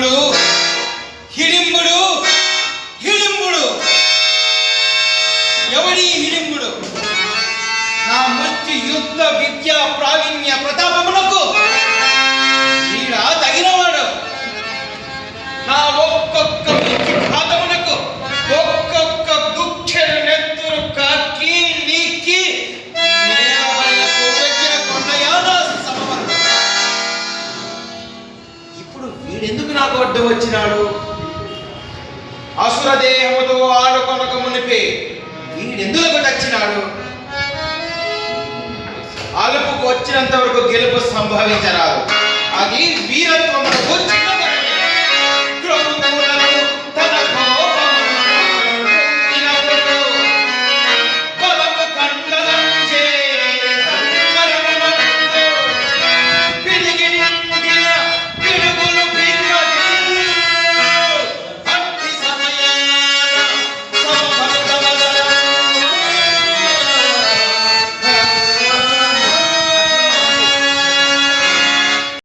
హిడింబుడు హిడింబుడు హిడింబుడు ఎవడి హిడింబుడు? నా ముష్టి యుద్ధ విద్యా ప్రావీణ్య ప్రతాపమునకు వీడా తగినవాడు. నా ఒక్కొక్క ఘాతమునకు ఒక్కొక్క గుక్కెడు నెత్తురు కాకి నీకి వచ్చిన కొండయానా సమవర్గ. ఇప్పుడు వీడెందుకు నాకు అడ్డు వచ్చినాడు? అసుర దేహముతో ఆడుకొనక మునిపే వీడెందుకు చచ్చినాడు? అలుపుకు వచ్చినంత వరకు గెలుపు సంభవించరాదు. అది వీరత్వమునకు చిన్న